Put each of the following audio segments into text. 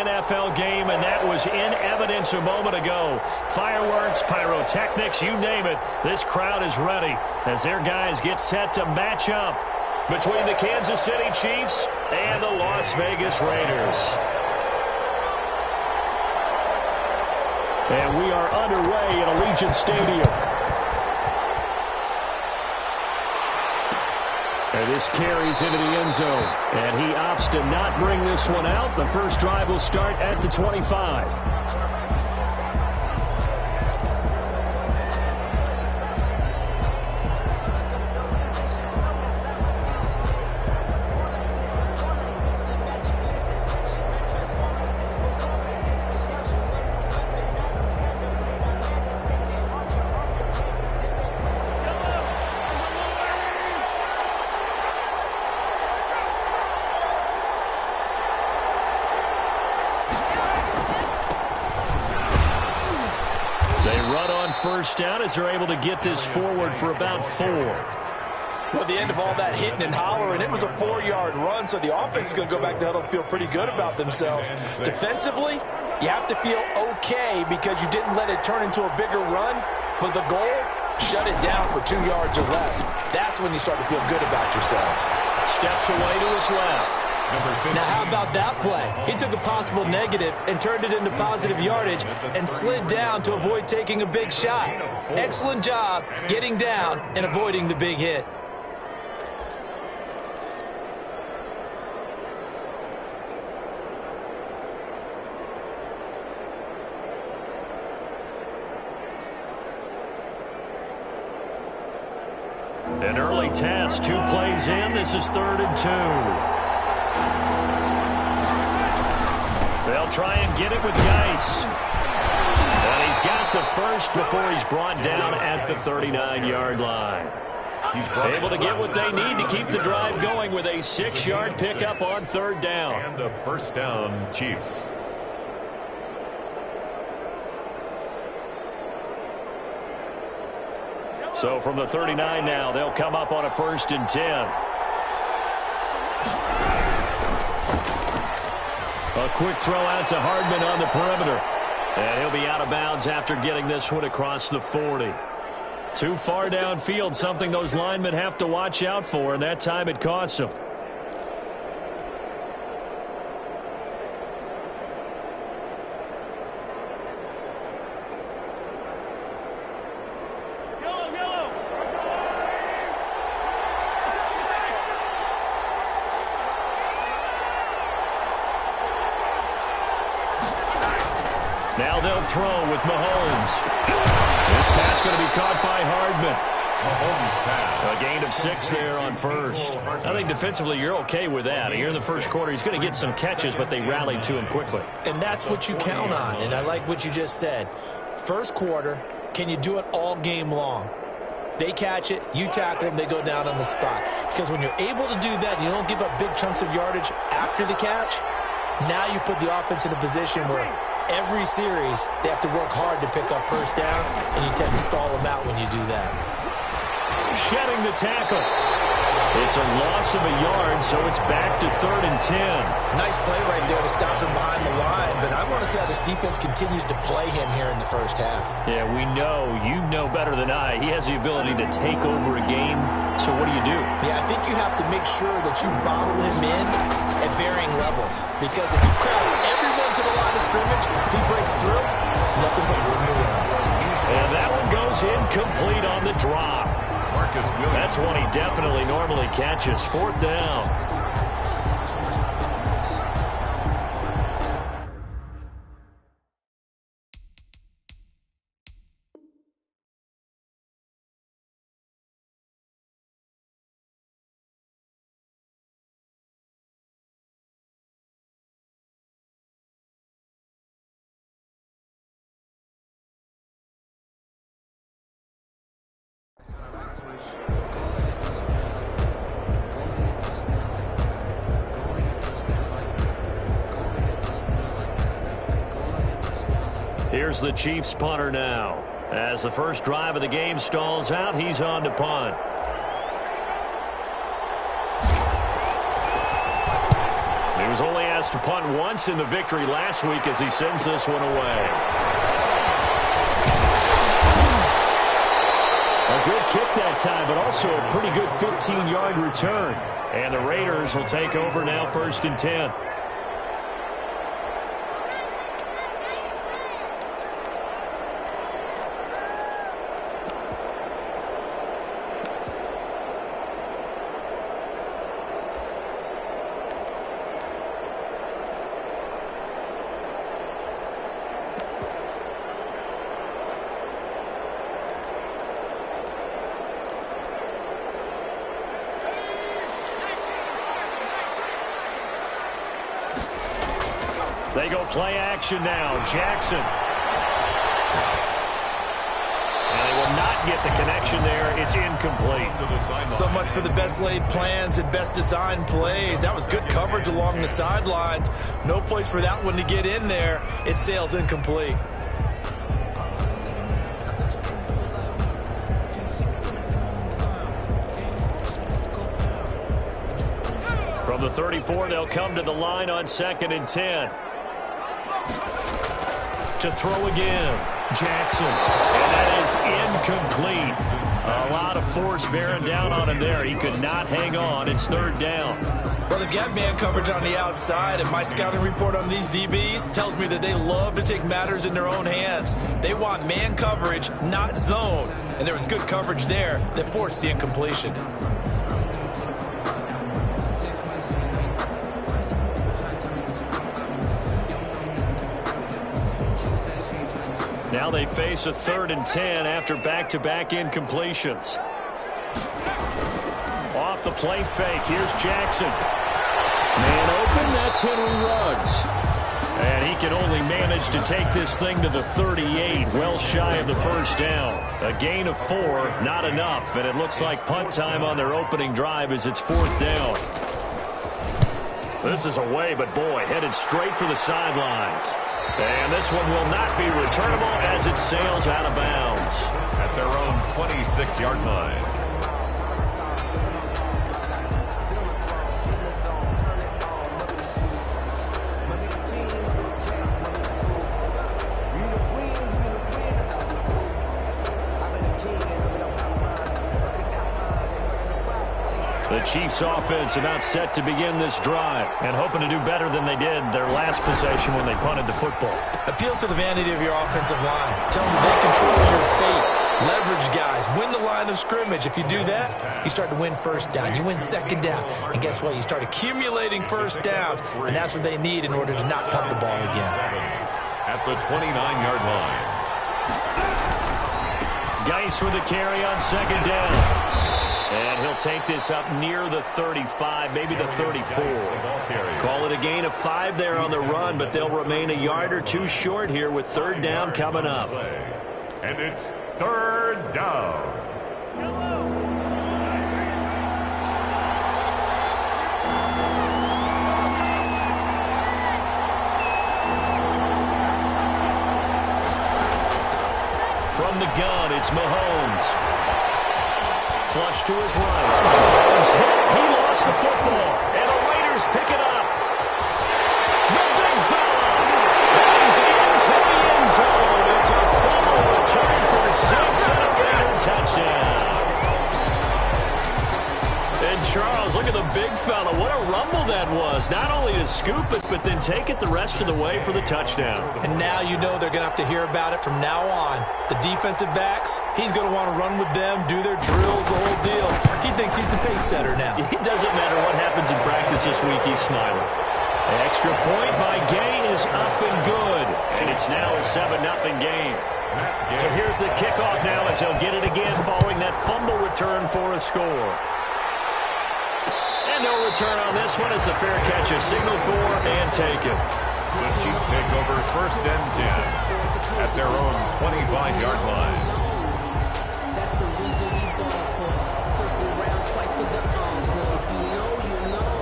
NFL game, and that was in evidence a moment ago. Fireworks, pyrotechnics, you name it. This crowd is ready as their guys get set to match up between the Kansas City Chiefs and the Las Vegas Raiders. And we are underway at Allegiant Stadium. And this carries into the end zone. And he opts to not bring this one out. The first drive will start at the 25. First down as they're able to get this forward for about 4. Well, at the end of all that hitting and hollering, it was a 4-yard run, so the offense is going to go back to huddle and feel pretty good about themselves. Defensively, you have to feel okay because you didn't let it turn into a bigger run, but the goal, shut it down for 2 yards or less. That's when you start to feel good about yourselves. Steps away to his left. Now, how about that play? He took a possible negative and turned it into positive yardage and slid down to avoid taking a big shot. Excellent job getting down and avoiding the big hit. An early test, 2 plays in. This is 3rd and 2. They'll try and get it with Geis. And he's got the first before he's brought down at the 39-yard line. He's able to get what they need to keep the drive going with a 6-yard pickup on 3rd down. And a first down, Chiefs. So from the 39 now, they'll come up on a 1st and 10. A quick throw out to Hardman on the perimeter. And he'll be out of bounds after getting this one across the 40. Too far downfield, something those linemen have to watch out for, and that time it costs them. Now they'll throw with Mahomes. This pass going to be caught by Hardman. Mahomes pass. A gain of 6 there on first. I think defensively you're okay with that. Here in the first quarter, he's going to get some catches, but they rallied to him quickly. And that's what you count on, and I like what you just said. First quarter, can you do it all game long? They catch it, you tackle them, they go down on the spot. Because when you're able to do that, you don't give up big chunks of yardage after the catch, now you put the offense in a position where every series they have to work hard to pick up first downs, and you tend to stall them out when you do that. Shedding the tackle. It's a loss of a yard, so it's back to 3rd and 10. Nice play right there to stop him behind the line, but I want to see how this defense continues to play him here in the first half. Yeah, we know. You know better than I. He has the ability to take over a game, so what do you do? Yeah, I think you have to make sure that you bottle him in at varying levels, because if you crowd everyone to the line of scrimmage, if he breaks through, there's nothing but room to run. And that one goes incomplete on the drop. That's one he definitely normally catches. 4th down. Here's the Chiefs punter now. As the first drive of the game stalls out, he's on to punt. New was only asked to punt once in the victory last week as he sends this one away. A good kick that time, but also a pretty good 15-yard return. And the Raiders will take over now, 1st and 10. They go play action now. Jackson. And they will not get the connection there. It's incomplete. So much for the best laid plans and best designed plays. That was good coverage along the sidelines. No place for that one to get in there. It sails incomplete. From the 34, they'll come to the line on 2nd and 10. To throw again, Jackson. And that is incomplete. A lot of force bearing down on him there. He could not hang on. It's 3rd down. Well, they've got man coverage on the outside, and my scouting report on these DBs tells me that they love to take matters in their own hands. They want man coverage, not zone. And there was good coverage there that forced the incompletion. Now they face a 3rd and 10 after back-to-back incompletions. Off the play fake, here's Jackson. Man open, that's Henry Ruggs. And he can only manage to take this thing to the 38, well shy of the 1st down. A gain of 4, not enough, and it looks like punt time on their opening drive as it's 4th down. This is away, but boy, headed straight for the sidelines. And this one will not be returnable as it sails out of bounds. At their own 26-yard line. The Chiefs offense about set to begin this drive and hoping to do better than they did their last possession when they punted the football. Appeal to the vanity of your offensive line. Tell them they control your fate. Leverage guys. Win the line of scrimmage. If you do that, you start to win 1st down. You win 2nd down. And guess what? You start accumulating 1st downs, and that's what they need in order to not punt the ball again. At the 29-yard line. Geis with a carry on 2nd down. And he'll take this up near the 35, maybe the 34. Call it a gain of 5 there on the run, but they'll remain a yard or 2 short here with 3rd down coming up. And it's 3rd down. From the gun, it's Mahomes. Flush to his right. Mahomes hit. He lost the football. And the Raiders pick it up. The big fella. He's into the end zone. It's a fumble return for 6 and a Raider touchdown. And Charles, look at the big fella. What a rumble that was. Not only to scoop it, but then take it the rest of the way for the touchdown. And now you know they're going to have to hear about it from now on. The defensive backs, he's going to want to run with them, do their drills, the whole deal. He thinks he's the pace setter now. It doesn't matter what happens in practice this week, he's smiling. An extra point by Gay is up and good. And it's now a 7-0 game. So here's the kickoff now as he'll get it again following that fumble return for a score. And no return on this one as the fair catch is signaled for and taken. The Chiefs take over 1st and 10 at their own 25-yard line. That's the reason we ball for. Circle round twice for the encore. If you know, you know.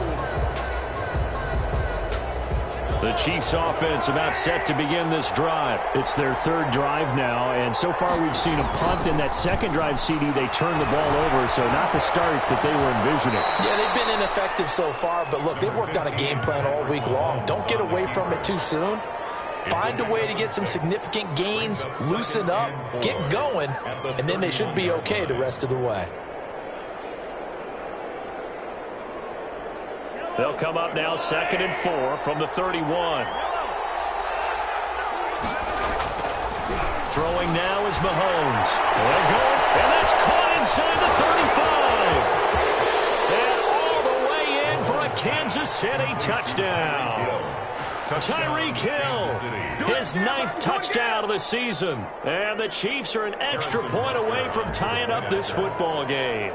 The Chiefs offense about set to begin this drive. It's their third drive now, and so far we've seen a punt. In that second drive, CD, they turned the ball over, so not the start that they were envisioning. Yeah, they've been ineffective so far, but look, they've worked on a game plan all week long. Don't get away from it too soon. Find a way to get some significant gains, loosen up, get going, and then they should be okay the rest of the way. They'll come up now 2nd and 4 from the 31. Throwing now is Mahomes. They're going, and that's caught inside the 35. And all the way in for a Kansas City touchdown. Tyreek Hill, his 9th touchdown of the season. And the Chiefs are an extra point away from tying up this football game.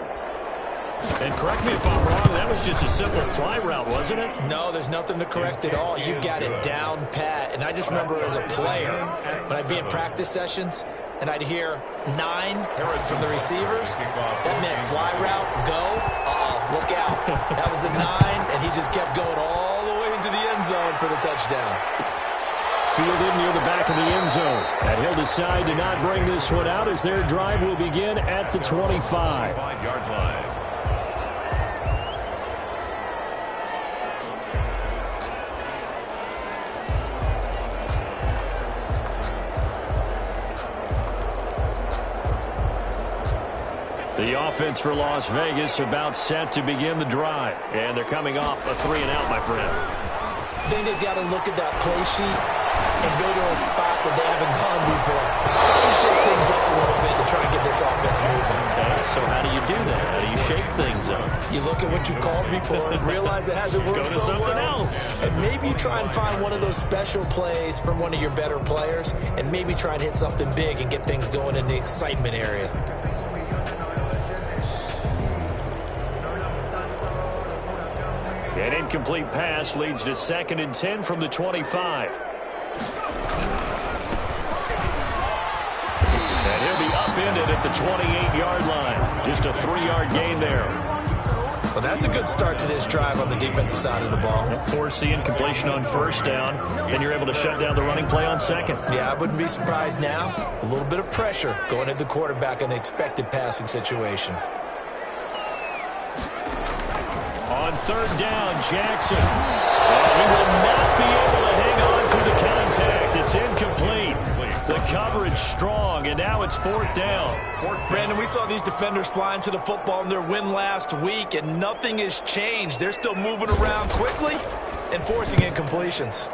And correct me if I'm wrong, that was just a simple fly route, wasn't it? No, there's nothing to correct at all. You've got it down pat. And I just remember as a player, when I'd be in practice sessions, and I'd hear 9 from the receivers, that meant fly route, go, look out. That was the 9, and he just kept going all the way into the end zone for the touchdown. Fielded near the back of the end zone. And he'll decide to not bring this one out as their drive will begin at the 25-yard line. The offense for Las Vegas about set to begin the drive. And they're coming off a 3-and-out, my friend. I think they've got to look at that play sheet and go to a spot that they haven't gone before. Try to shake things up a little bit to try and get this offense moving. Okay, so how do you do that? How do you shake things up? You look at what you've called before and realize it hasn't worked so well. Go to something else. And maybe you try and find one of those special plays from one of your better players and maybe try and hit something big and get things going in the excitement area. An incomplete pass leads to 2nd and 10 from the 25. And he'll be upended at the 28-yard line. Just a 3-yard gain there. Well, that's a good start to this drive on the defensive side of the ball. Force the incompletion on 1st down. Then you're able to shut down the running play on 2nd. Yeah, I wouldn't be surprised now. A little bit of pressure going at the quarterback in the expected passing situation. On 3rd down, Jackson. He will not be able to hang on to the contact. It's incomplete. The coverage strong, and now it's 4th down. Brandon, we saw these defenders flying to the football in their win last week, and nothing has changed. They're still moving around quickly and forcing incompletions.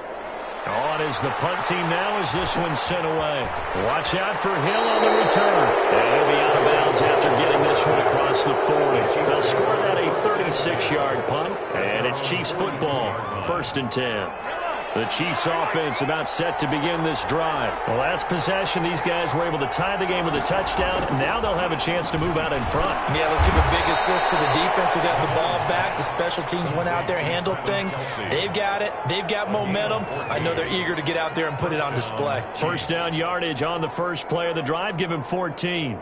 On is the punt team now as this one's sent away. Watch out for Hill on the return. And he'll be out of bounds after getting this one across the 40. They'll score that a 36-yard punt, and it's Chiefs football, 1st and 10. The Chiefs offense about set to begin this drive. The last possession, these guys were able to tie the game with a touchdown. Now they'll have a chance to move out in front. Yeah, let's give a big assist to the defense who got the ball back. The special teams went out there, handled things. They've got it. They've got momentum. I know they're eager to get out there and put it on display. 1st down yardage on the first play of the drive. Give him 14.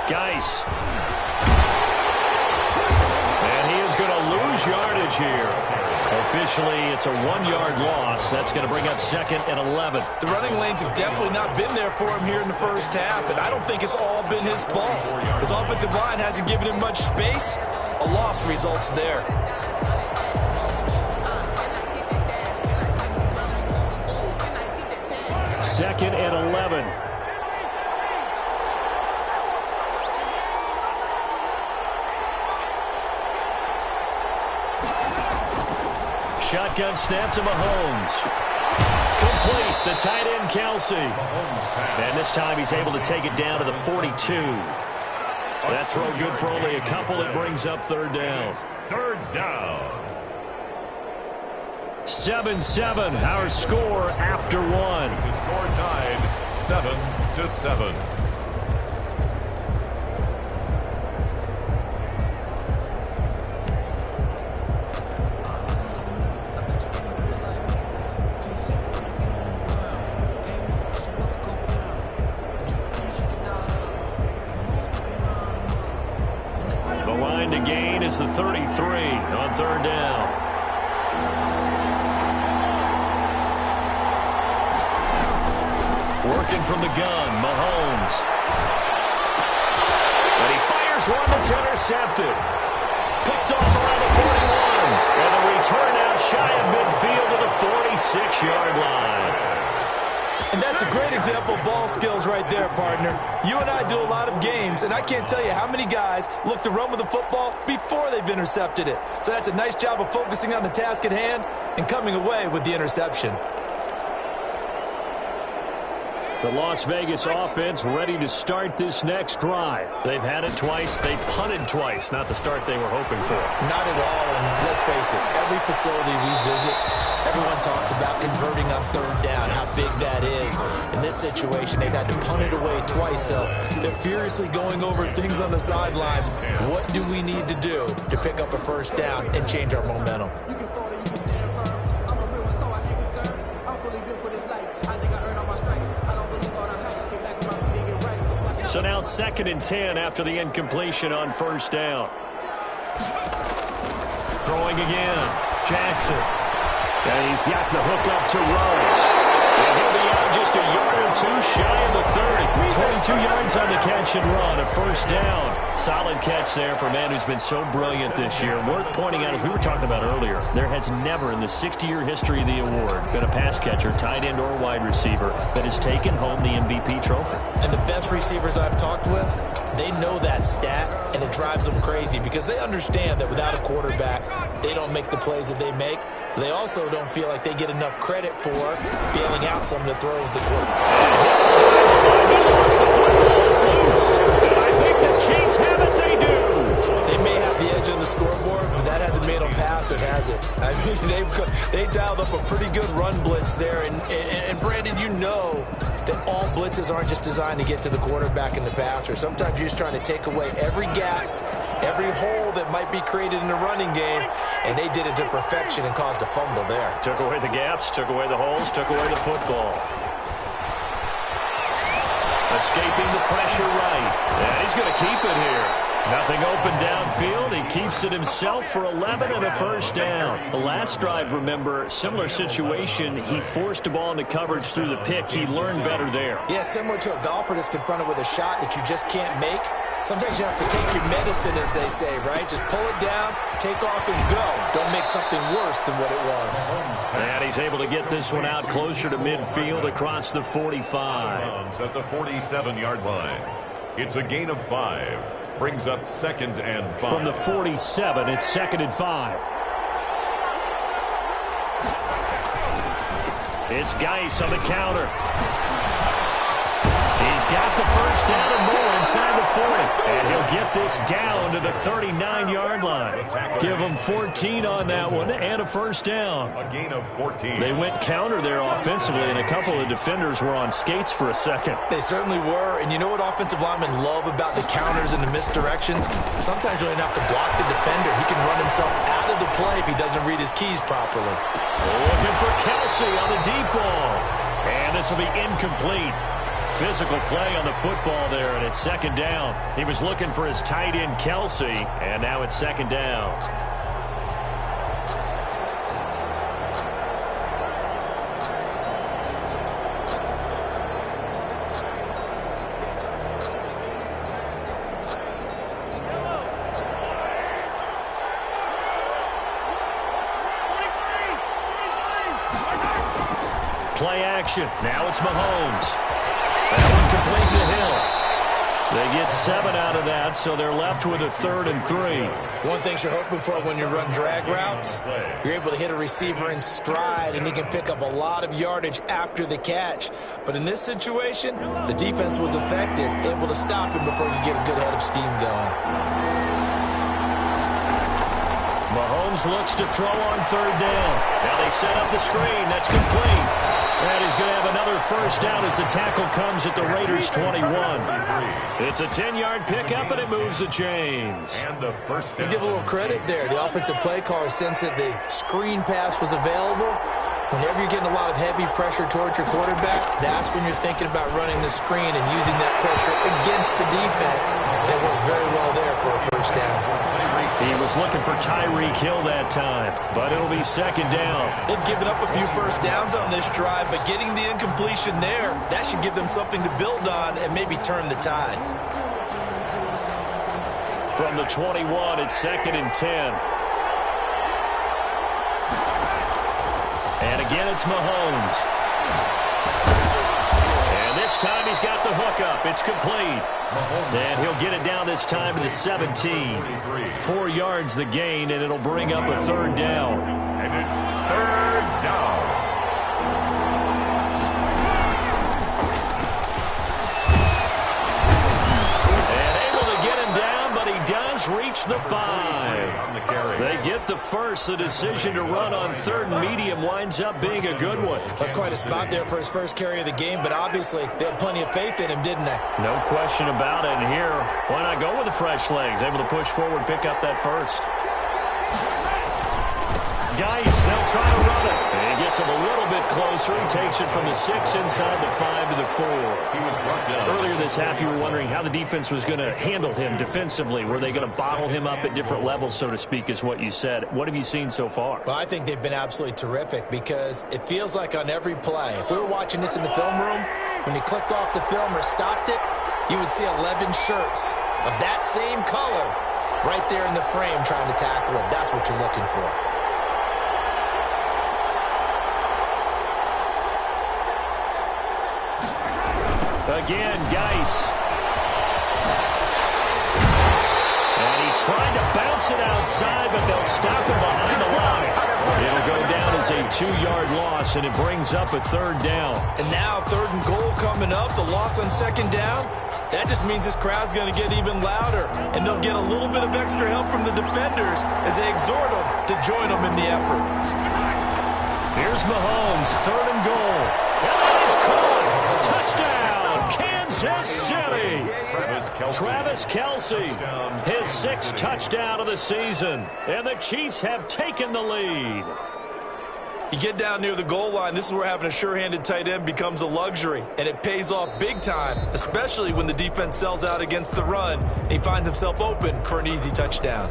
Geis. And he is going to lose yardage here. Officially, it's a 1-yard loss. That's going to bring up 2nd and 11. The running lanes have definitely not been there for him here in the first half, and I don't think it's all been his fault. His offensive line hasn't given him much space. A loss results there. Second and 11. Shotgun snap to Mahomes. Complete. The tight end, Kelsey. And this time he's able to take it down to the 42. That throw good for only a couple. It brings up 3rd down. 3rd down. 7-7, our score after 1. The score tied 7-7. And the gain is the 33 on third down. Working from the gun, Mahomes. And he fires one that's intercepted. Picked off around the 41. And the return out shy of midfield to the 46-yard line. And that's a great example of ball skills right there, partner. You and I do a lot of games, and I can't tell you how many guys look to run with the football before they've intercepted it. So that's a nice job of focusing on the task at hand and coming away with the interception. The Las Vegas offense ready to start this next drive. They've had it twice. They punted twice. Not the start they were hoping for. Not at all, and let's face it, every facility we visit, everyone talks about converting on third down, how big that is. In this situation, they've had to punt it away twice, so they're furiously going over things on the sidelines. What do we need to do to pick up a first down and change our momentum? So now 2nd and 10 after the incompletion on first down. Throwing again. Jackson. And he's got the hook up to Rose. And he'll be out just a yard or two shy of the 30. 22 yards on the catch and run. A first down. Solid catch there for a man who's been so brilliant this year. Worth pointing out, as we were talking about earlier, there has never in the 60-year history of the award been a pass catcher, tight end, or wide receiver that has taken home the MVP trophy. And the best receivers I've talked with, they know that stat, and it drives them crazy because they understand that without a quarterback, they don't make the plays that they make. They also don't feel like they get enough credit for bailing out someone that throws the football. He lost the football. It's loose. And I think the Chiefs have it. They do. They may have the edge on the scoreboard, but that hasn't made them pass it, has it? I mean, they dialed up a pretty good run blitz there. And Brandon, you know that all blitzes aren't just designed to get to the quarterback and the passer. Sometimes you're just trying to take away every gap, every hole that might be created in the running game, and they did it to perfection and caused a fumble there. Took away the gaps, took away the holes, took away the football. Escaping the pressure right. And he's going to keep it here. Nothing open downfield. He keeps it himself for 11 and a first down. The last drive, remember, similar situation. He forced the ball into coverage through the pick. He learned better there. Yeah, similar to a golfer that's confronted with a shot that you just can't make. Sometimes you have to take your medicine, as they say, right? Just pull it down, take off, and go. Don't make something worse than what it was. And he's able to get this one out closer to midfield across the 45. At the 47-yard line. It's a gain of 5. Brings up 2nd and 5. From the 47, it's 2nd and 5. It's Geis on the counter. He's got the first down and more inside the 40. And he'll get this down to the 39-yard line. Give him 14 on that one and a first down. A gain of 14. They went counter there offensively, and a couple of defenders were on skates for a second. They certainly were. And you know what offensive linemen love about the counters and the misdirections? Sometimes you don't have to block the defender. He can run himself out of the play if he doesn't read his keys properly. Looking for Kelsey on the deep ball. And this will be incomplete. Physical play on the football there, and it's 2nd down. He was looking for his tight end, Kelsey, and now it's 2nd down. Play action. Now it's Mahomes. That one complete to Hill. They get 7 out of that, so they're left with a 3rd and 3. One thing you're hoping for when you run drag routes, you're able to hit a receiver in stride, and he can pick up a lot of yardage after the catch. But in this situation, the defense was effective, able to stop him before you get a good head of steam going. Mahomes looks to throw on 3rd down. Now they set up the screen. That's complete. And he's going to have another first down as the tackle comes at the Raiders' 21. It's a 10-yard pickup, and it moves the chains. And the first down. Let's give a little credit there. The offensive play caller sensed that the screen pass was available. Whenever you're getting a lot of heavy pressure towards your quarterback, that's when you're thinking about running the screen and using that pressure against the defense. And it worked very well there for a first down. He was looking for Tyreek Hill that time, but it'll be second down. They've given up a few first downs on this drive, but getting the incompletion there, that should give them something to build on and maybe turn the tide. From the 21, it's second and 10. And again, it's Mahomes. And this time he's got the hook up. It's complete. And he'll get it down this time to the 17. 4 yards the gain, and it'll bring up a third down. And it's third down. Reach the 5. They get the first. The decision to run on third and medium winds up being a good one. That's quite a spot there for his first carry of the game, but obviously they had plenty of faith in him, didn't they? No question about it. And here, why not go with the fresh legs? Able to push forward, pick up that first. Geis, they'll try to run it. And he gets him a little bit closer. He takes it from the 6 inside the 5 to the 4. He was brought down. Earlier this half, you were wondering how the defense was going to handle him defensively. Were they going to bottle him up at different levels, so to speak, is what you said. What have you seen so far? Well, I think they've been absolutely terrific because it feels like on every play, if we were watching this in the film room, when he clicked off the film or stopped it, you would see 11 shirts of that same color right there in the frame trying to tackle it. That's what you're looking for. Again, Geis. And he tried to bounce it outside, but they'll stop him behind the line. It'll go down as a 2-yard loss, and it brings up a third down. And now third and goal coming up, the loss on second down. That just means this crowd's going to get even louder, and they'll get a little bit of extra help from the defenders as they exhort them to join them in the effort. Here's Mahomes, third and goal. And he's caught. Touchdown, Kansas City. Travis Kelce, his 6th touchdown of the season. And the Chiefs have taken the lead. You get down near the goal line, this is where having a sure-handed tight end becomes a luxury, and it pays off big time, especially when the defense sells out against the run, and he finds himself open for an easy touchdown.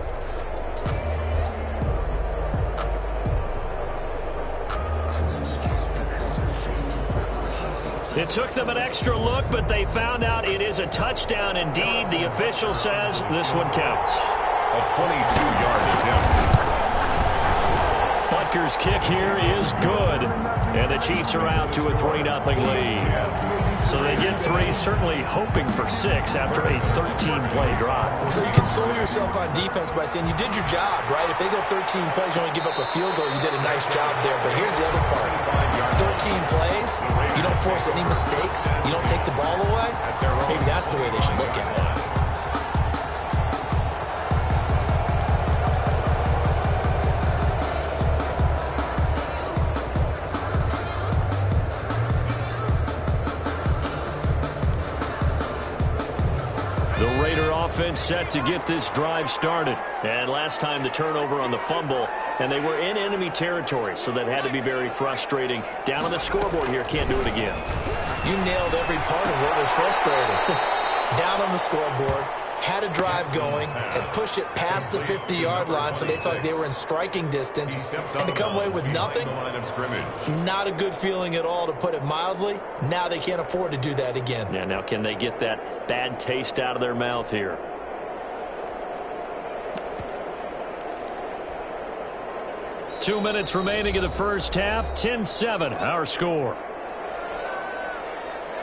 It took them an extra look, but they found out it is a touchdown indeed. The official says this one counts. A 22-yard attempt. Butker's kick here is good, and the Chiefs are out to a 3-0 lead. So they get 3, certainly hoping for 6 after a 13-play drive. So you console yourself on defense by saying you did your job, right? If they go 13 plays, you only give up a field goal, you did a nice job there. But here's the other part. 13 plays, you don't force any mistakes, you don't take the ball away. Maybe that's the way they should look at it. The Raider offense set to get this drive started. And last time the turnover on the fumble, and they were in enemy territory, so that had to be very frustrating. Down on the scoreboard here, can't do it again. You nailed every part of what was frustrating. Down on the scoreboard, had a drive going, had pushed it past the 50-yard line, so they felt like they were in striking distance, and to come away with nothing, not a good feeling at all, to put it mildly. Now they can't afford to do that again. Yeah, now can they get that bad taste out of their mouth here? Two minutes remaining in the first half, 10-7, our score.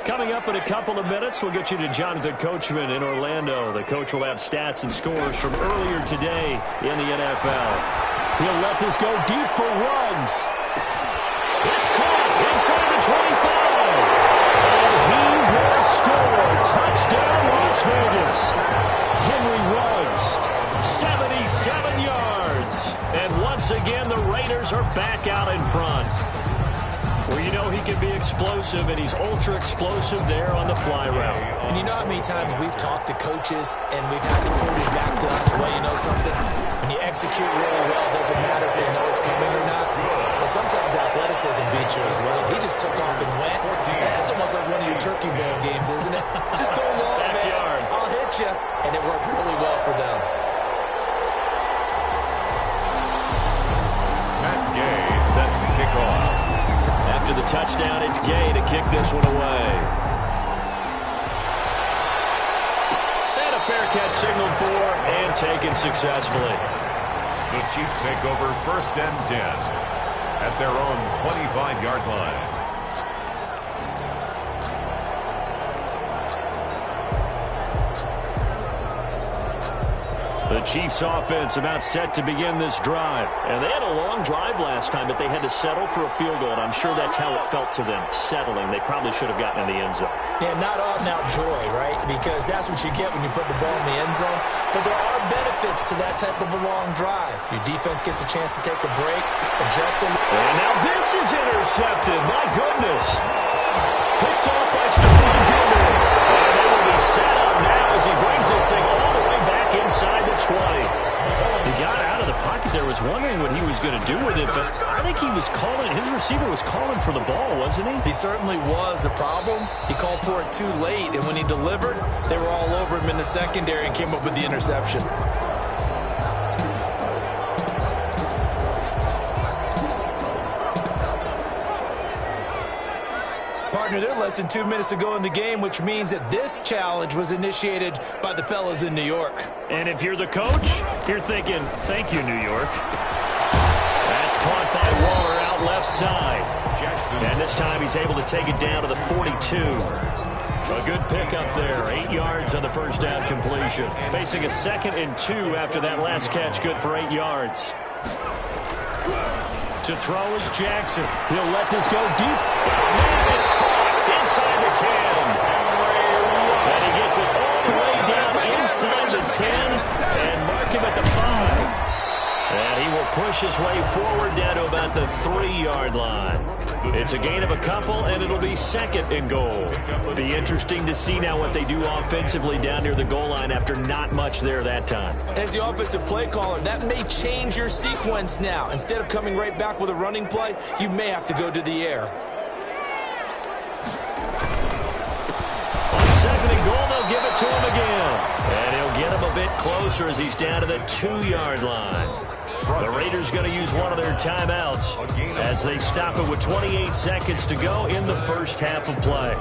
Coming up in a couple of minutes, we'll get you to Jonathan Coachman in Orlando. The coach will have stats and scores from earlier today in the NFL. He'll let this go deep for Ruggs. It's caught inside the 25. And he will score. Touchdown, Las Vegas. Henry Ruggs, 77 yards. And once again, the Raiders are back out in front. Well, you know he can be explosive, and he's ultra-explosive there on the fly route. And you know how many times we've talked to coaches, and we've had reported back to us, well, you know something? When you execute really well, it doesn't matter if they know it's coming or not. But sometimes athleticism beats you as well. He just took off and went. That's almost like one of your turkey bowl games, isn't it? Just go long, man. I'll hit you. And it worked really well for them. the touchdown. It's Gay to kick this one away. And a fair catch signaled for and taken successfully. The Chiefs take over 1st and 10 at their own 25-yard line. The Chiefs offense about set to begin this drive. And they had a long drive last time, but they had to settle for a field goal, and I'm sure that's how it felt to them, settling. They probably should have gotten in the end zone. Yeah, not all now joy, right? Because that's what you get when you put the ball in the end zone. But there are benefits to that type of a long drive. Your defense gets a chance to take a break, adjust a little. And now this is intercepted. My goodness. Picked off by Stephon Gilmore. And they will be set up now as he brings this thing all the way back inside the 20. He got out of the pocket there, was wondering what he was going to do with it, but I think he was calling, his receiver was calling for the ball, wasn't he? He certainly was. The problem, he called for it too late, and when he delivered, they were all over him in the secondary and came up with the interception. Partner, they're less than 2 minutes to go in the game, which means that this challenge was initiated by the fellas in New York. And if you're the coach, you're thinking, thank you, New York. That's caught by Waller out left side. And this time he's able to take it down to the 42. A good pickup there. 8 yards on the first down completion. Facing a 2nd and 2 after that last catch. Good for 8 yards. To throw is Jackson. He'll let this go deep. Man, it's caught inside the 10. And he gets it all the way down inside the 10 and mark him at the 5. And he will push his way forward down to about the 3-yard line. It's a gain of a couple, and it'll be 2nd and goal. It'll be interesting to see now what they do offensively down near the goal line after not much there that time. As the offensive play caller, that may change your sequence now. Instead of coming right back with a running play, you may have to go to the air. On 2nd and goal, they'll give it to him again. And he'll get him a bit closer as he's down to the 2-yard line. The Raiders going to use one of their timeouts as they stop it with 28 seconds to go in the first half of play.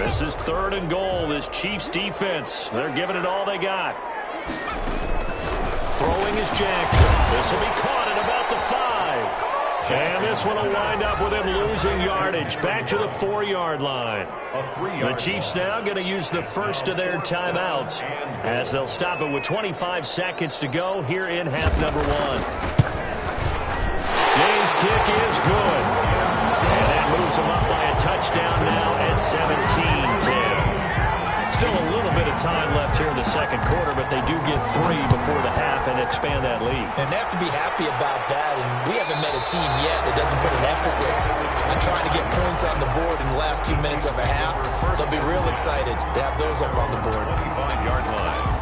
This is 3rd and goal. This Chiefs defense, they're giving it all they got. Throwing is Jackson. This will be caught at about the 5. And this one will wind up with him losing yardage back to the 4-yard line. The Chiefs now going to use the first of their timeouts as they'll stop it with 25 seconds to go here in half number 1. Gay's kick is good. And that moves him up by a touchdown now at 17-10. Still a little bit of time left here in the second quarter, but they do get 3 before the half and expand that lead. And they have to be happy about that, and we haven't met a team yet that doesn't put an emphasis on trying to get points on the board in the last 2 minutes of a half. They'll be real excited to have those up on the board. 25-yard line.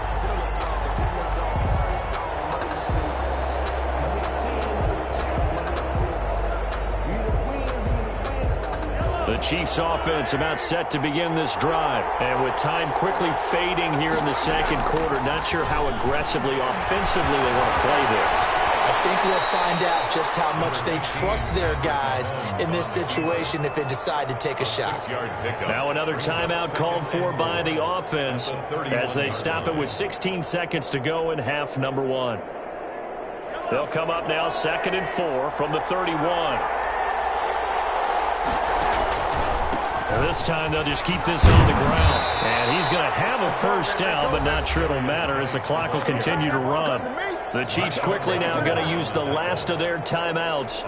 The Chiefs offense about set to begin this drive. And with time quickly fading here in the second quarter, not sure how aggressively, offensively they want to play this. I think we'll find out just how much they trust their guys in this situation if they decide to take a shot. Now another timeout called for by the offense as they stop it with 16 seconds to go in half number 1. They'll come up now 2nd and 4 from the 31. This time they'll just keep this on the ground. And he's going to have a first down, but not sure it'll matter as the clock will continue to run. The Chiefs quickly now going to use the last of their timeouts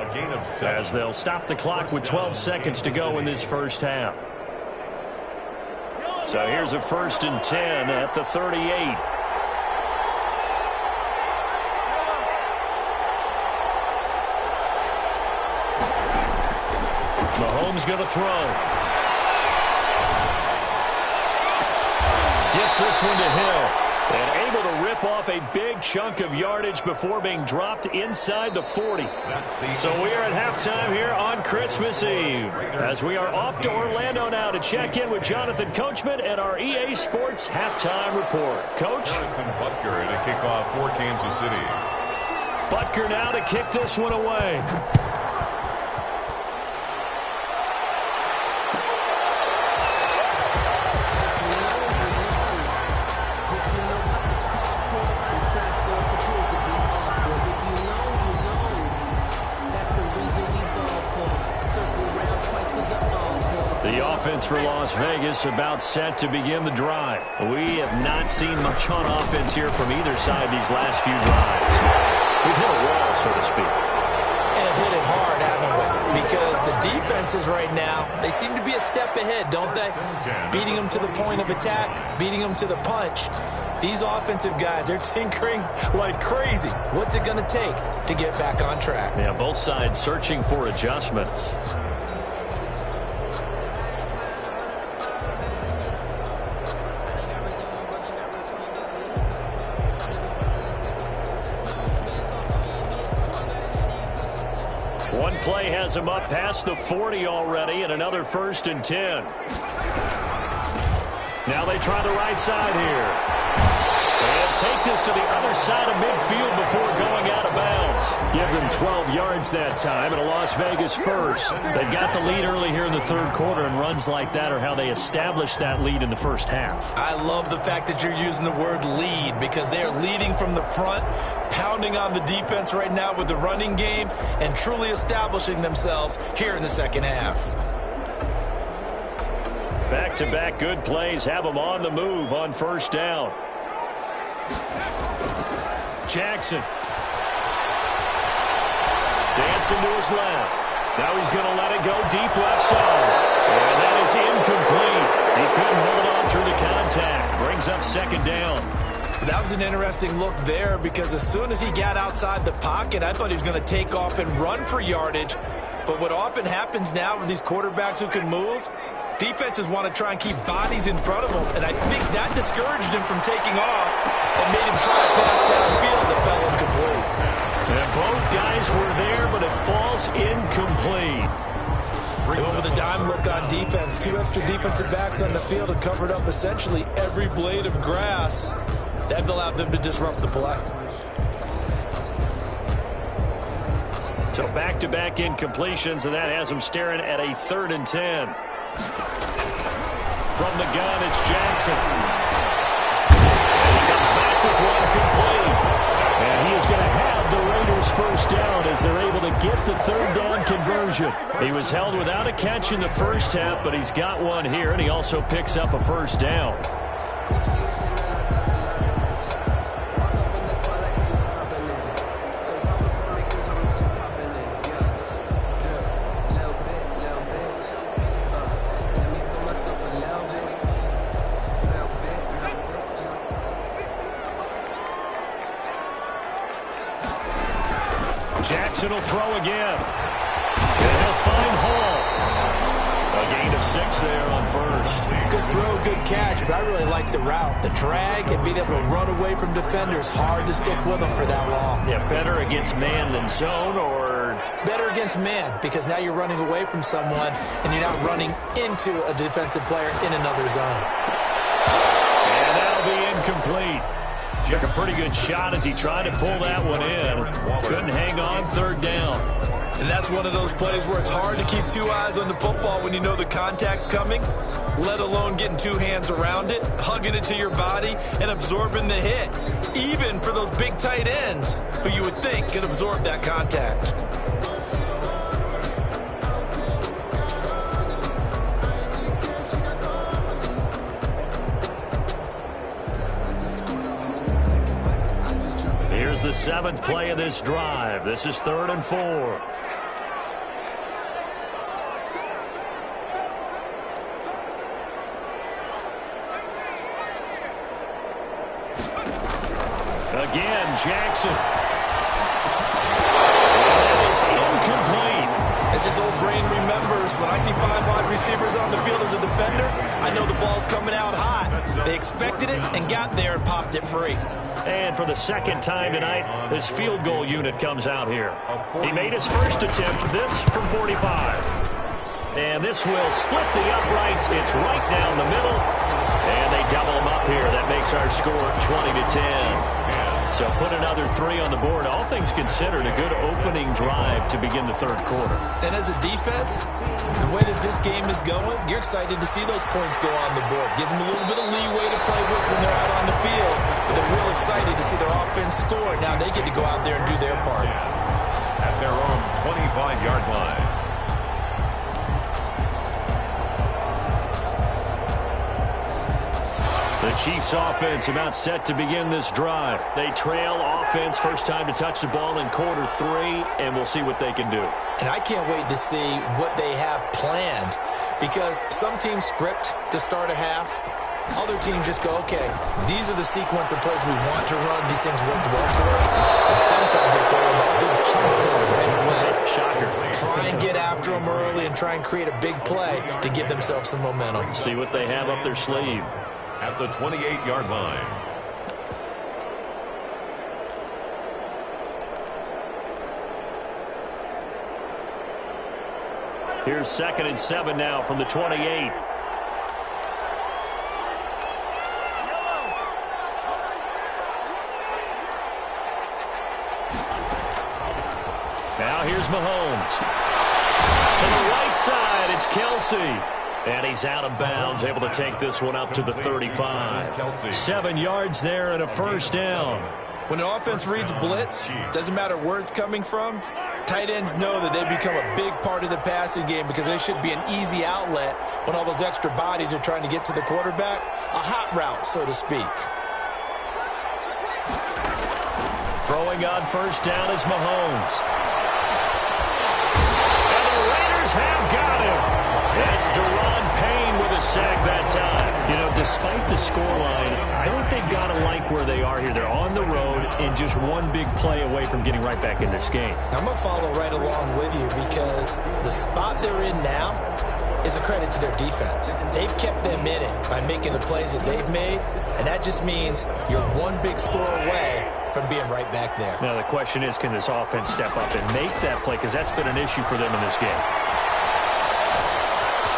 as they'll stop the clock with 12 seconds to go in this first half. So here's a 1st and 10 at the 38. Mahomes going to throw. Gets this one to Hill. And able to rip off a big chunk of yardage before being dropped inside the 40. So we are at halftime here on Christmas Eve, as we are off to Orlando now to check in with Jonathan Coachman and our EA Sports Halftime Report. Coach? Butker to kick off for Kansas City. Butker now to kick this one away. The offense for Las Vegas about set to begin the drive. We have not seen much on offense here from either side these last few drives. We've hit a wall, so to speak. And have hit it hard, haven't we? Because the defenses right now, they seem to be a step ahead, don't they? Beating them to the point of attack, beating them to the punch. These offensive guys, they're tinkering like crazy. What's it going to take to get back on track? Yeah, both sides searching for adjustments. One play has him up past the 40 already, and another 1st and 10. Now they try the right side here. And take this to the other side of midfield before going out of bounds. Give them 12 yards that time, and a Las Vegas first. They've got the lead early here in the third quarter, and runs like that are how they established that lead in the first half. I love the fact that you're using the word lead, because they are leading from the front, pounding on the defense right now with the running game, and truly establishing themselves here in the second half. Back-to-back good plays have them on the move on 1st down. Jackson. Dancing to his left. Now he's going to let it go deep left side. And that is incomplete. He couldn't hold on through the contact. Brings up 2nd down. That was an interesting look there, because as soon as he got outside the pocket, I thought he was going to take off and run for yardage. But what often happens now with these quarterbacks who can move, defenses want to try and keep bodies in front of them, and I think that discouraged him from taking off and made him try to pass downfield that fell incomplete. And both guys were there, but it falls incomplete. They went with a dime look on defense. 2 extra defensive backs on the field and covered up essentially every blade of grass. That allowed them to disrupt the play. So back-to-back incompletions, and that has them staring at a 3rd and 10. From the gun, it's Jackson. And he comes back with one complete. And he is going to have the Raiders' 1st down as they're able to get the 3rd down conversion. He was held without a catch in the first half, but he's got one here, and he also picks up a 1st down. Jackson will throw again. And he'll find Hall. A gain of 6 there on 1st. Good throw, good catch, but I really like the route. The drag and being able to run away from defenders. Hard to stick with them for that long. Yeah, better against man than zone, or? Better against man, because now you're running away from someone and you're not running into a defensive player in another zone. And that'll be incomplete. Took a pretty good shot as he tried to pull that one in. Couldn't hang on, 3rd down. And that's one of those plays where it's hard to keep 2 eyes on the football when you know the contact's coming, let alone getting 2 hands around it, hugging it to your body, and absorbing the hit. Even for those big tight ends who you would think could absorb that contact. Here's the 7th play of this drive. This is 3rd and 4. Again, Jackson. That is incomplete. As his old brain remembers, when I see 5 wide receivers on the field as a defender, I know the ball's coming out hot. They expected it and got there and popped it free. And for the second time tonight, his field goal unit comes out here. He made his first attempt, this from 45. And this will split the uprights. It's right down the middle. And they double him up here. That makes our score 20-10. So put another 3 on the board. All things considered, a good opening drive to begin the third quarter. And as a defense, the way that this game is going, you're excited to see those points go on the board. Gives them a little bit of leeway to play with when they're out on the field. But they're real excited to see their offense score. Now they get to go out there and do their part. At their own 25-yard line. The Chiefs offense about set to begin this drive. They trail offense, first time to touch the ball in quarter 3, and we'll see what they can do. And I can't wait to see what they have planned, because some teams script to start a half. Other teams just go, okay, these are the sequence of plays we want to run. These things worked well for us. And sometimes they throw in that big chunk play right away. Shocker. Try and get after them early and try and create a big play to give themselves some momentum. See what they have up their sleeve. At the 28-yard line. Here's 2nd and 7 now from the 28. Now here's Mahomes. To the right side, it's Kelsey. And he's out of bounds, able to take this one up to the 35. 7 yards there and a first down. When the offense reads blitz, doesn't matter where it's coming from, tight ends know that they become a big part of the passing game because they should be an easy outlet when all those extra bodies are trying to get to the quarterback. A hot route, so to speak. Throwing on first down is Mahomes. And the Raiders have got him. It's Deron Payne with a sack that time. You know, despite the scoreline, I think they've got to like where they are here. They're on the road and just one big play away from getting right back in this game. I'm going to follow right along with you because the spot they're in now is a credit to their defense. They've kept them in it by making the plays that they've made, and that just means you're one big score away from being right back there. Now, the question is, can this offense step up and make that play? Because that's been an issue for them in this game.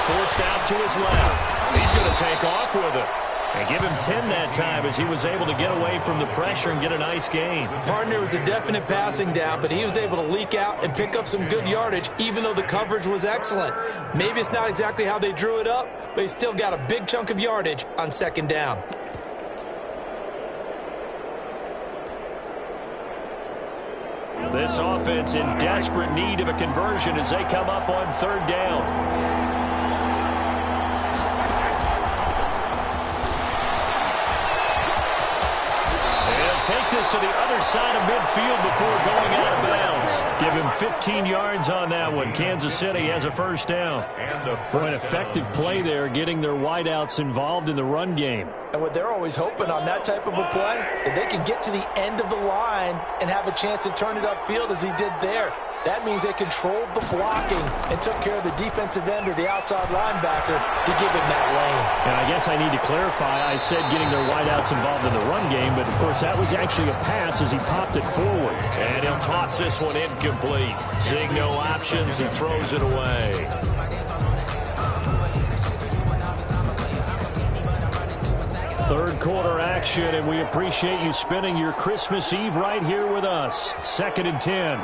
Forced out to his left. He's going to take off with it. And give him 10 that time as he was able to get away from the pressure and get a nice gain. Partner was a definite passing down, but he was able to leak out and pick up some good yardage, even though the coverage was excellent. Maybe it's not exactly how they drew it up, but he still got a big chunk of yardage on 2nd down. This offense in desperate need of a conversion as they come up on 3rd down. Take this to the other side of midfield before going out of bounds. Give him 15 yards on that one. Kansas City has a first down. An effective play there, getting their wideouts involved in the run game. And what they're always hoping on that type of a play, if they can get to the end of the line and have a chance to turn it upfield as he did there. That means they controlled the blocking and took care of the defensive end or the outside linebacker to give him that lane. And I guess I need to clarify, I said getting their wideouts involved in the run game, but of course that was actually a pass as he popped it forward. And he'll toss this one incomplete. Seeing no options, he throws it away. Third quarter action, and we appreciate you spending your Christmas Eve right here with us. 2nd and 10.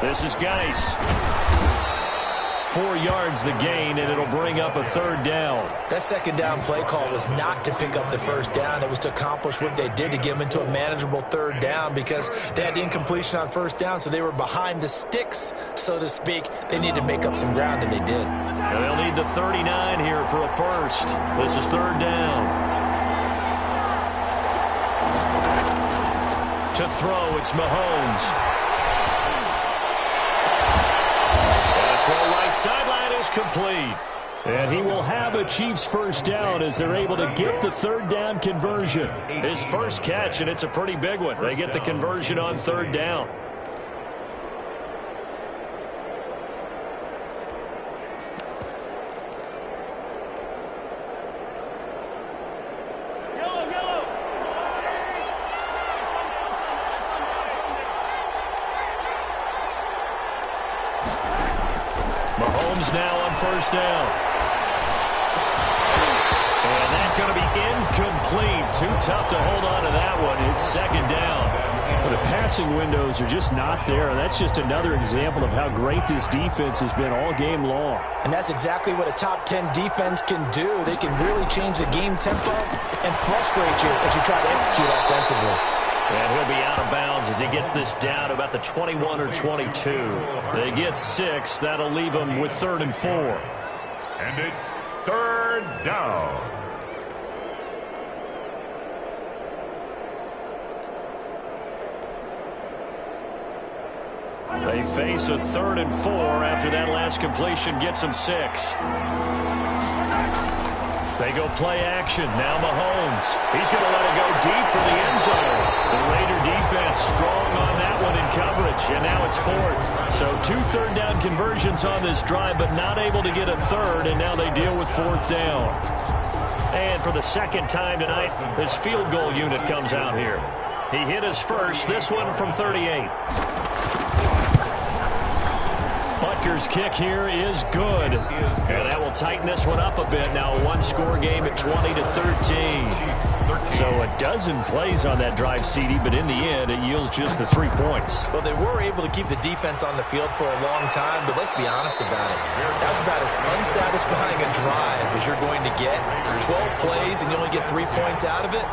This is Geis. 4 yards the gain, and it'll bring up a 3rd down. That 2nd down play call was not to pick up the first down. It was to accomplish what they did to get them into a manageable 3rd down because they had the incompletion on first down, so they were behind the sticks, so to speak. They needed to make up some ground, and they did. And they'll need the 39 here for a first. This is 3rd down. To throw, it's Mahomes. Throw right sideline is complete. And he will have a Chiefs first down as they're able to get the 3rd down conversion. His first catch, and it's a pretty big one. They get the conversion on 3rd down. Mahomes now on first down. And that's going to be incomplete. Too tough to hold on to that one. It's second down. Well, the passing windows are just not there. That's just another example of how great this defense has been all game long. And that's exactly what a top 10 defense can do. They can really change the game tempo and frustrate you as you try to execute offensively. And he'll be out of bounds as he gets this down about the 21 or 22. They get 6. That'll leave them with 3rd and 4. And it's 3rd down. They face a 3rd and 4 after that last completion gets them 6. They go play action. Now Mahomes. He's going to let it go deep for the end zone. The Raider defense strong on that one in coverage, and now it's 4th. So 2 third-down conversions on this drive, but not able to get a 3rd, and now they deal with 4th down. And for the second time tonight, his field goal unit comes out here. He hit his first, this one from 38. Butker's kick here is good. And that will tighten this one up a bit. Now a one-score game at 20-13. So a dozen plays on that drive, CD, but in the end, it yields just the 3 points. Well, they were able to keep the defense on the field for a long time, but let's be honest about it. That was about as unsatisfying a drive as you're going to get. 12 plays and you only get 3 points out of it.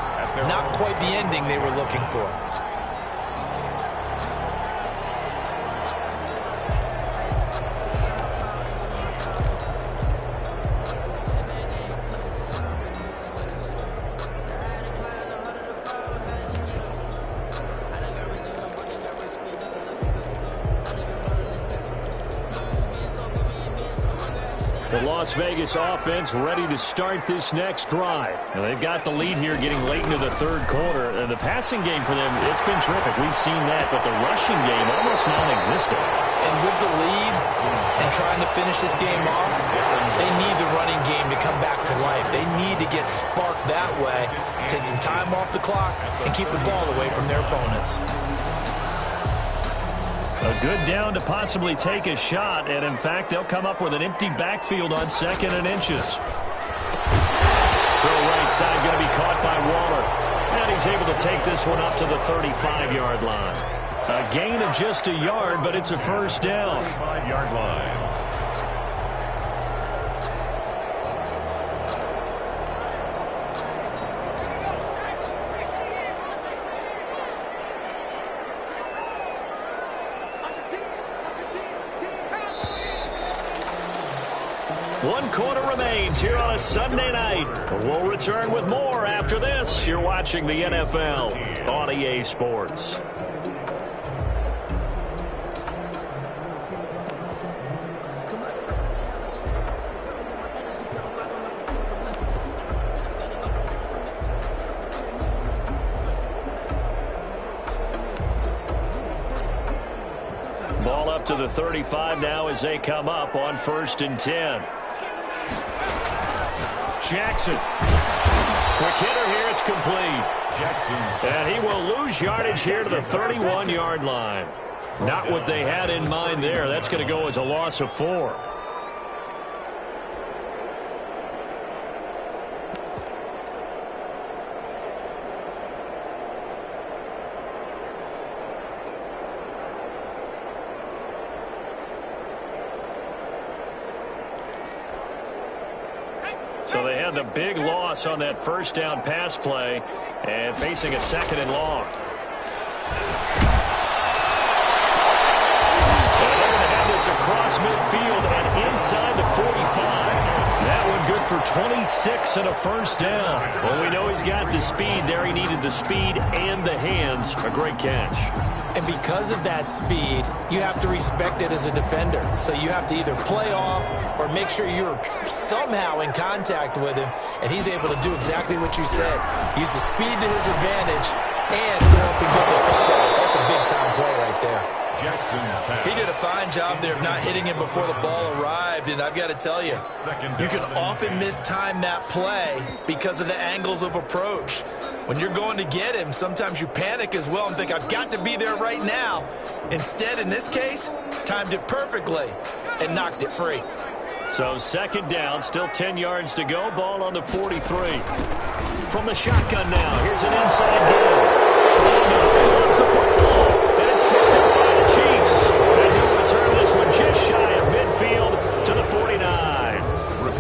Not quite the ending they were looking for. The Las Vegas offense ready to start this next drive. And they've got the lead here getting late into the 3rd quarter. And the passing game for them, it's been terrific. We've seen that, but the rushing game almost non-existent. And with the lead and trying to finish this game off, they need the running game to come back to life. They need to get sparked that way, take some time off the clock, and keep the ball away from their opponents. A good down to possibly take a shot, and in fact, they'll come up with an empty backfield on 2nd and inches. Throw right side going to be caught by Waller. And he's able to take this one up to the 35-yard line. A gain of just a yard, but it's a first down. 35-yard line. One quarter remains here on a Sunday night. We'll return with more after this. You're watching the NFL on EA Sports. Ball up to the 35 now as they come up on 1st and 10. Jackson. Quick hitter here. It's complete. And he will lose yardage here to the 31-yard line. Not what they had in mind there. That's going to go as a loss of 4. So they had the big loss on that first down pass play and facing a 2nd and long. And they're going to have this across midfield and inside the 45. That one good for 26 and a first down. Well, we know he's got the speed there. He needed the speed and the hands. A great catch. And because of that speed, you have to respect it as a defender. So you have to either play off or make sure you're somehow in contact with him, and he's able to do exactly what you said. Use the speed to his advantage and go up and get the football. That's a big-time play right there. Jackson's pass. He did a fine job there of not hitting him before the ball arrived, and I've got to tell you, you can often mistime that play because of the angles of approach. When you're going to get him, sometimes you panic as well and think, I've got to be there right now. Instead, in this case, timed it perfectly and knocked it free. So second down, still 10 yards to go. Ball on the 43. From the shotgun now, here's an inside give. Lost the football, and it's picked up by the Chiefs. And he'll return this one just shy of midfield to the 49.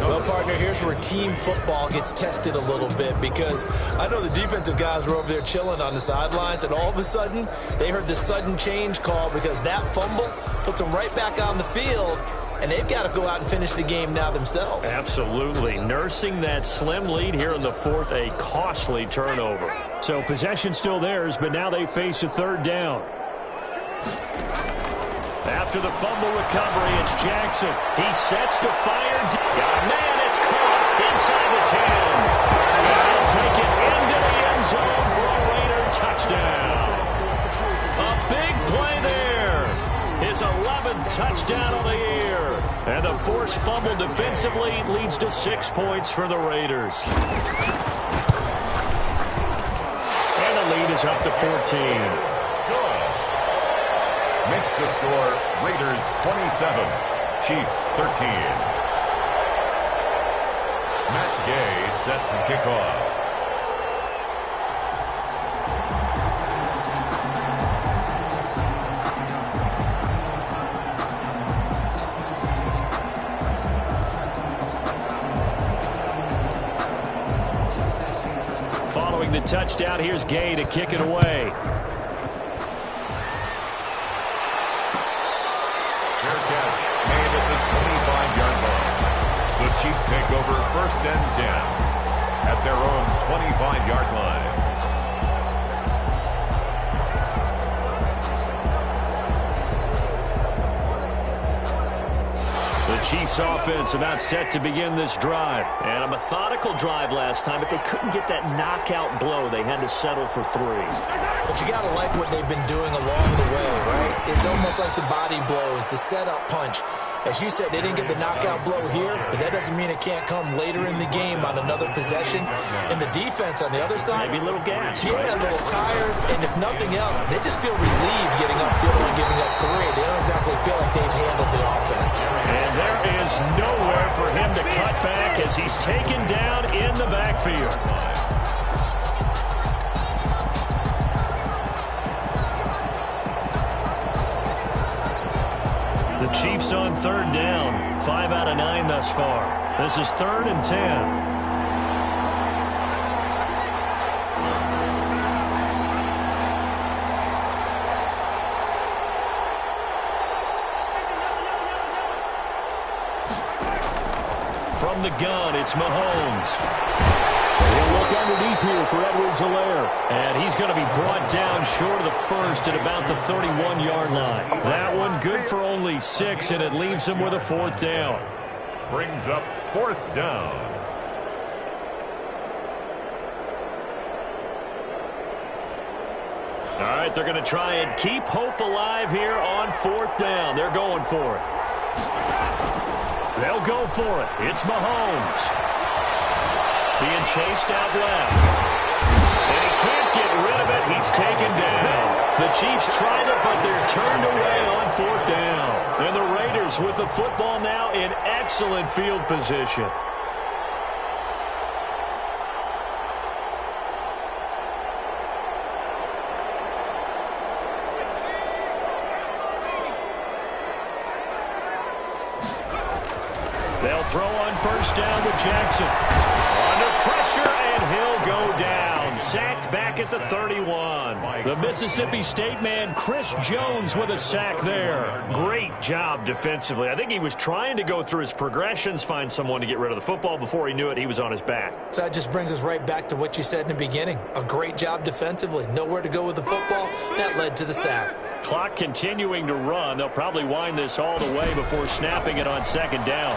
Well, partner, here's where team football gets tested a little bit, because I know the defensive guys were over there chilling on the sidelines, and all of a sudden they heard the sudden change call because that fumble puts them right back on the field. And they've got to go out and finish the game now themselves. Absolutely. Nursing that slim lead here in the fourth, a costly turnover. So possession still theirs, but now they face a third down. After the fumble recovery, it's Jackson. He sets to fire. Man, it's caught inside the 10. And they'll take it into the end zone for a Raider touchdown. A big play there. His 11th touchdown of the year. And the forced fumble defensively leads to 6 points for the Raiders. And the lead is up to 14. Makes the score Raiders 27, Chiefs 13. Matt Gay set to kick off. Following the touchdown, here's Gay to kick it away. Chiefs take over first and 10 at their own 25-yard line. The Chiefs offense about set to begin this drive. And a methodical drive last time, but they couldn't get that knockout blow. They had to settle for 3. But you got to like what they've been doing along the way, right? It's almost like the body blows, the setup punch. As you said, they didn't get the knockout blow here, but that doesn't mean it can't come later in the game on another possession. And the defense on the other side, maybe a little gas. Yeah, right? A little tired. And if nothing else, they just feel relieved getting upfield and giving up 3. They don't exactly feel like they've handled the offense. And there is nowhere for him to cut back as he's taken down in the backfield. The Chiefs on third down. 5 out of 9 thus far. This is 3rd and 10. From the gun, it's Mahomes. He'll look underneath here for Edwards-Helaire. And he's going to be brought down short of the first at about the 31-yard line. That one good for only 6, and it leaves him with a 4th down. Brings up 4th down. All right, they're going to try and keep hope alive here on 4th down. They're going for it. They'll go for it. It's Mahomes. Being chased out left. And he can't get rid of it. He's taken down. The Chiefs tried it, but they're turned away on 4th down. And the Raiders with the football now in excellent field position. They'll throw on first down with Jackson. Under pressure, and he'll go down. Sacked back at the 31. The Mississippi State man, Chris Jones, with a sack there. Great job defensively. I think he was trying to go through his progressions, find someone to get rid of the football. Before he knew it, he was on his back. So that just brings us right back to what you said in the beginning. A great job defensively. Nowhere to go with the football. That led to the sack. Clock continuing to run. They'll probably wind this all the way before snapping it on second down.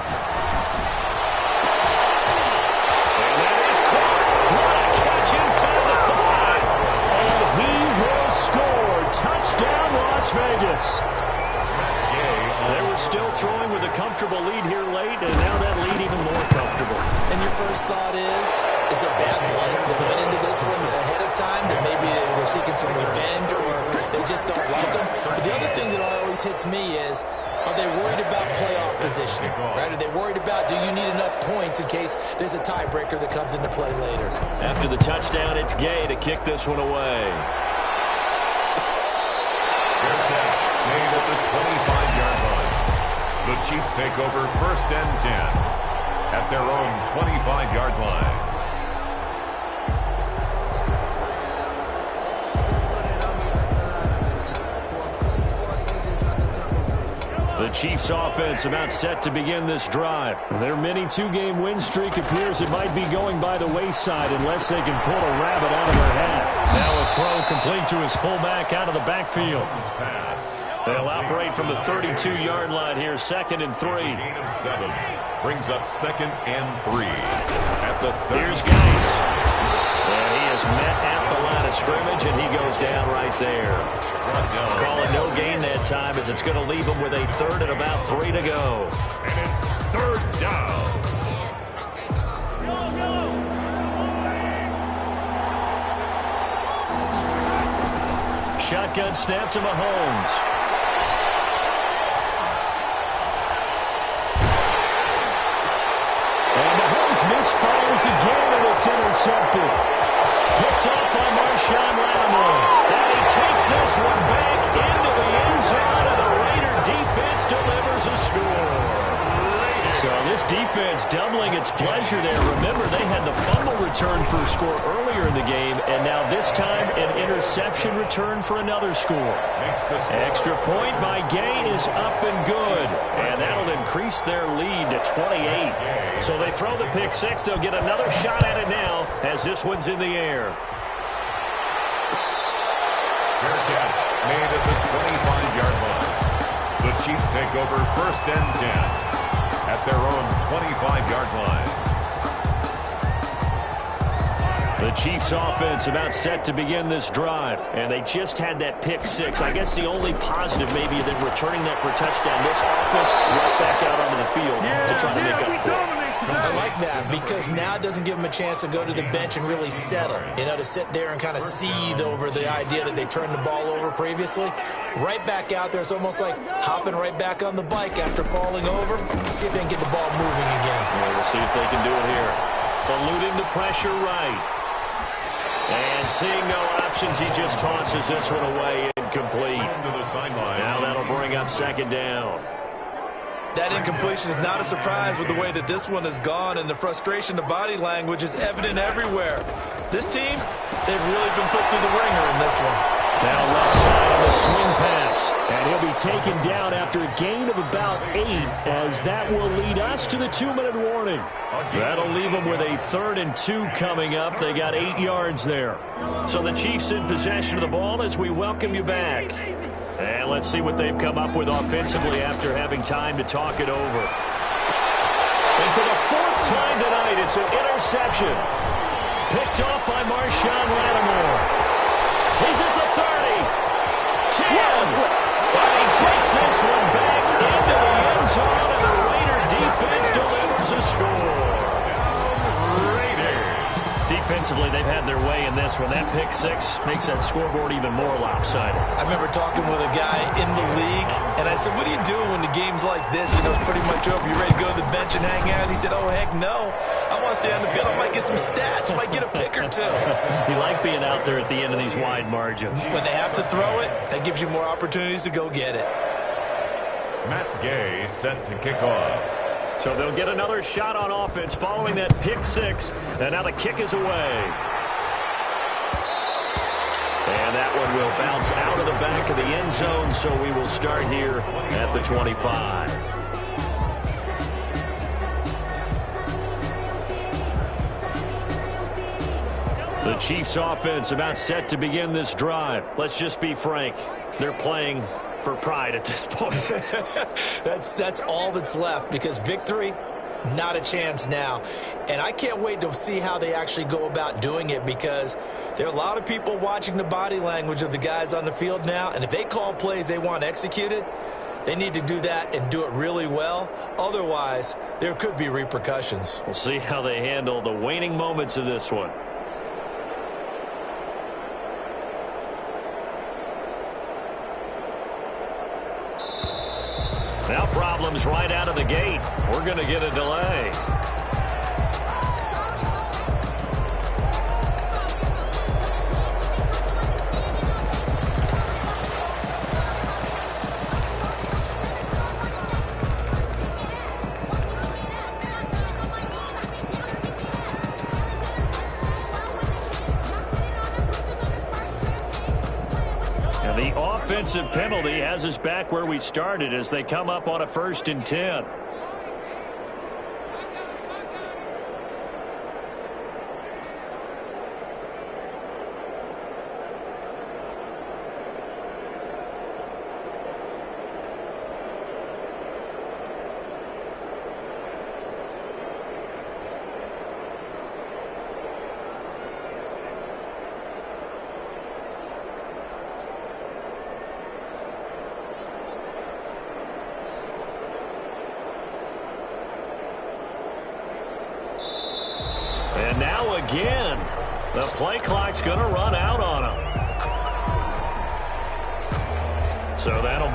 And that is caught. What a catch inside the 5. And he will score. Touchdown, Las Vegas. They were still throwing with a comfortable lead here late, and now that lead even more comfortable. And your first thought is there bad blood that went into this one ahead of time, that maybe they're seeking some revenge or they just don't like them? But the other thing that always hits me is Are they worried about playoff positioning? Right? Are they worried about, do you need enough points in case there's a tiebreaker that comes into play later? After the touchdown, it's Gay to kick this one away. Fair catch made at the 25-yard line. The Chiefs take over 1st and 10 at their own 25-yard line. The Chiefs offense about set to begin this drive. Their mini two-game win streak appears it might be going by the wayside unless they can pull a rabbit out of their hat. Now a throw complete to his fullback out of the backfield. They'll operate from the 32-yard line here, 2nd and 3. Gain of 7 brings up 2nd and 3 at the 30. Here's Geis. And he is met at the line of scrimmage, and he goes down right there. Call it no gain that time as it's going to leave him with a 3rd and about 3 to go. And it's 3rd down. Shotgun snap to Mahomes. And Mahomes misfires again, and it's intercepted. Picked off by Marshawn Lattimore. And he takes this one back into the end zone, and the Raider defense delivers a score. So this defense doubling its pleasure there. Remember, they had the fumble return for a score earlier in the game, and now this time an interception return for another score. Extra point by Gay is up and good, and that'll increase their lead to 28. So they throw the pick six. They'll get another shot at it now as this one's in the air. Fair catch made at the 25-yard line. The Chiefs take over 1st and 10 at their own 25-yard line. The Chiefs offense about set to begin this drive, and they just had that pick six. I guess the only positive maybe than returning that for a touchdown. This offense right back out onto the field to try to make up for it. I like that because now it doesn't give them a chance to go to the bench and really settle, to sit there and kind of seethe over the idea that they turned the ball over previously. Right back out there, it's almost like hopping right back on the bike after falling over. See if they can get the ball moving again. Well, we'll see if they can do it here. Eluding the pressure right. And seeing no options, he just tosses this one away incomplete. Now that'll bring up 2nd down. That incompletion is not a surprise with the way that this one has gone, and the frustration, the body language is evident everywhere. This team, they've really been put through the ringer in this one. Now left side on the swing pass, and he'll be taken down after a gain of about 8, as that will lead us to the 2-minute warning. That'll leave them with a 3rd and 2 coming up. They got 8 yards there. So the Chiefs in possession of the ball as we welcome you back. And let's see what they've come up with offensively after having time to talk it over. And for the 4th time tonight, it's an interception. Picked off by Marshawn Lattimore. He's at the 30. 10. And he takes this one back into the end zone, and the Raider defense delivers a score. Defensively, they've had their way in this one. That pick six makes that scoreboard even more lopsided. I remember talking with a guy in the league, and I said, what do you do when the game's like this? It's pretty much over. You ready to go to the bench and hang out? He said, oh, heck no. I want to stay on the field. I might get some stats. I might get a pick or two. You like being out there at the end of these wide margins. When they have to throw it, that gives you more opportunities to go get it. Matt Gay set to kick off. So they'll get another shot on offense following that pick six. And now the kick is away. And that one will bounce out of the back of the end zone, so we will start here at the 25. The Chiefs offense about set to begin this drive. Let's just be frank. They're playing for pride at this point. That's all that's left, because victory, not a chance now. And I can't wait to see how they actually go about doing it, because there are a lot of people watching the body language of the guys on the field now, and if they call plays they want executed, they need to do that and do it really well. Otherwise, there could be repercussions. We'll see how they handle the waning moments of this one. Now problems right out of the gate. We're going to get a delay. The offensive penalty has us back where we started as they come up on a 1st and 10. And now again, the play clock's going to run out on them. So that'll